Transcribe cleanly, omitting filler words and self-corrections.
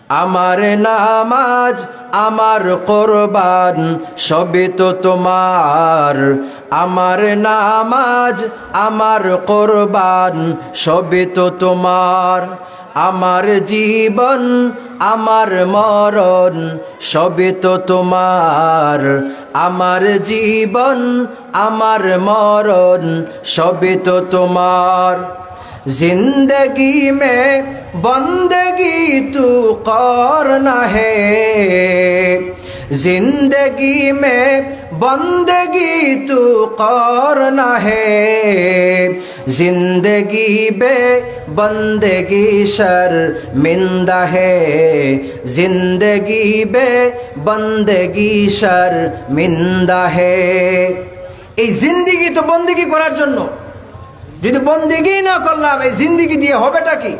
আমার নামাজ আমার কোরবান সবই তো তোমার। আমার নামাজ আমার কোরবান সবই তো তোমার। আমার জীবন আমার মরণ সবই তো তোমার। আমার জীবন আমার মরণ সবই তো তোমার। जिंदगी में बंदगी तू करना है, जिंदगी में बंदगी तू करना है। जिंदगी बे बंदगी शर्मिंदा है, जिंदगी बे बंदगी शर्मिंदा है। এই জিন্দেগি তো বন্দেগি করার জন্য, যদি বন্দেগি না করলাম এই জিন্দেগি দিয়ে হবেটা কি?